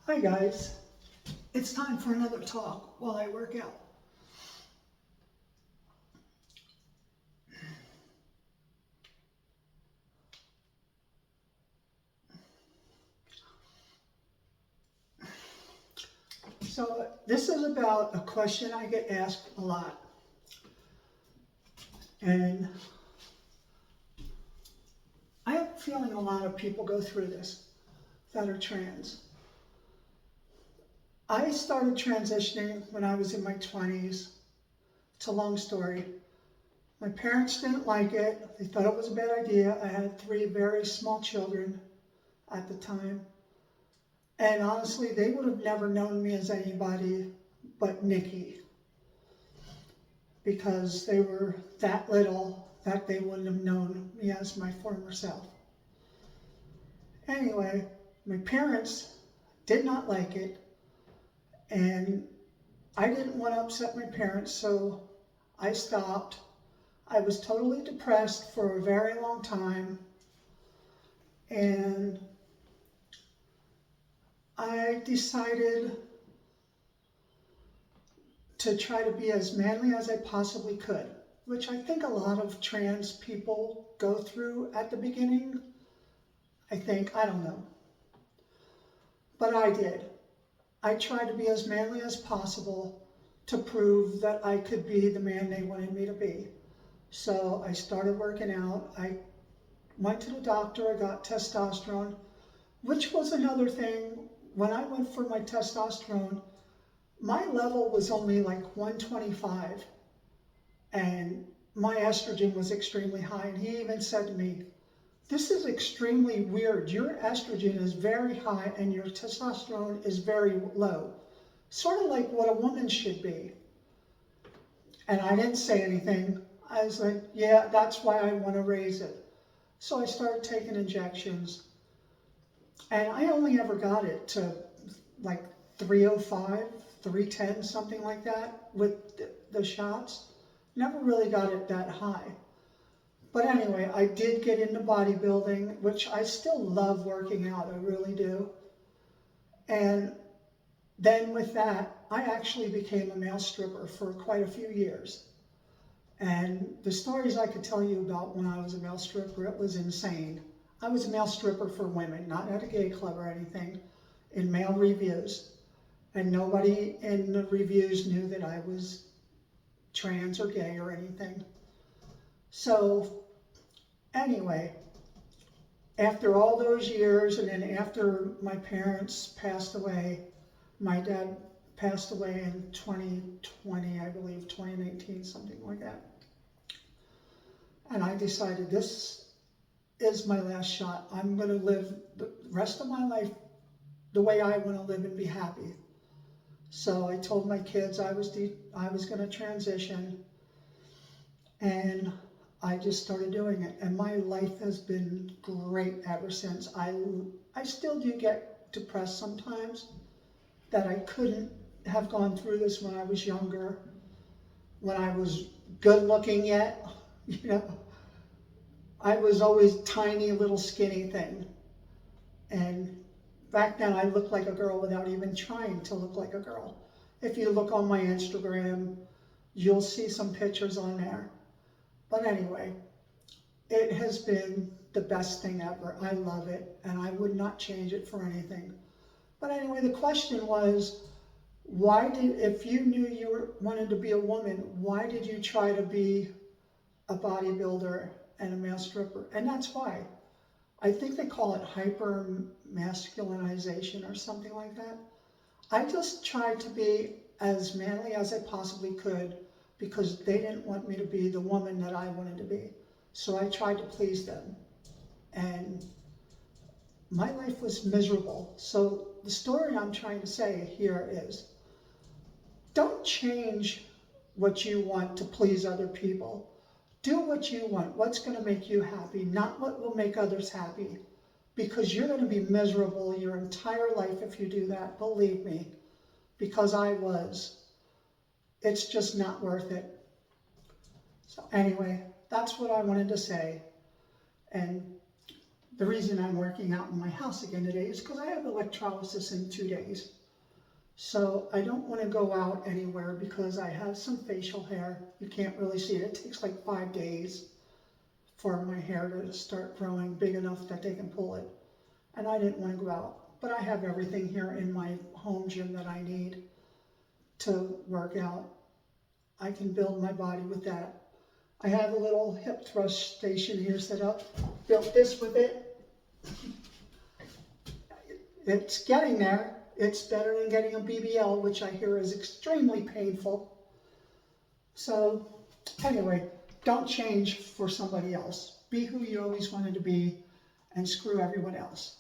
Hi guys, it's time for another talk while I work out. So this is about a question I get asked a lot, and I have a feeling a lot of people go through this that are trans. I started transitioning when I was in my 20s. It's a long story. My parents didn't like it. They thought it was a bad idea. I had 3 very small children at the time. And honestly, they would have never known me as anybody but Nikki, because they were that little that they wouldn't have known me as my former self. Anyway, my parents did not like it, and I didn't want to upset my parents, so I stopped. I was totally depressed for a very long time, and I decided to try to be as manly as I possibly could, which I think a lot of trans people go through at the beginning. I don't know. But I did. I tried to be as manly as possible to prove that I could be the man they wanted me to be. So I started working out. I went to the doctor, I got testosterone, which was another thing. When I went for my testosterone, my level was only like 125, and my estrogen was extremely high. And he even said to me, "This is extremely weird. Your estrogen is very high and your testosterone is very low. Sort of like what a woman should be." And I didn't say anything. I was like, yeah, that's why I want to raise it. So I started taking injections. And I only ever got it to like 305, 310, something like that with the shots. Never really got it that high. But anyway, I did get into bodybuilding, which I still love working out, I really do. And then with that, I actually became a male stripper for quite a few years. And the stories I could tell you about when I was a male stripper, it was insane. I was a male stripper for women, not at a gay club or anything, in male reviews. And nobody in the reviews knew that I was trans or gay or anything. So anyway, after all those years, and then after my parents passed away, my dad passed away in 2020, I believe, 2019, something like that. And I decided this is my last shot. I'm going to live the rest of my life the way I want to live and be happy. So I told my kids I was going to transition, and I just started doing it. And my life has been great ever since. I still do get depressed sometimes, that I couldn't have gone through this when I was younger, when I was good looking yet. You know, I was always tiny little skinny thing. And back then I looked like a girl without even trying to look like a girl. If you look on my Instagram, you'll see some pictures on there. But anyway, it has been the best thing ever. I love it, and I would not change it for anything. But anyway, the question was, if you knew you wanted to be a woman, why did you try to be a bodybuilder and a male stripper? And that's why. I think they call it hyper-masculinization or something like that. I just tried to be as manly as I possibly could, because they didn't want me to be the woman that I wanted to be. So I tried to please them. And my life was miserable. So the story I'm trying to say here is, don't change what you want to please other people. Do what you want, what's going to make you happy, not what will make others happy. Because you're going to be miserable your entire life if you do that, believe me. Because I was. It's just not worth it. So anyway, that's what I wanted to say. And The reason I'm working out in my house again today is because I have electrolysis in 2 days. So I don't want to go out anywhere because I have some facial hair. You can't really see it. It takes like 5 days for my hair to start growing big enough that they can pull it. And I didn't want to go out. But I have everything here in my home gym that I need to work out. I can build my body with that. I have a little hip thrust station here set up. Built this with it. It's getting there. It's better than getting a BBL, which I hear is extremely painful. So anyway, don't change for somebody else. Be who you always wanted to be and screw everyone else.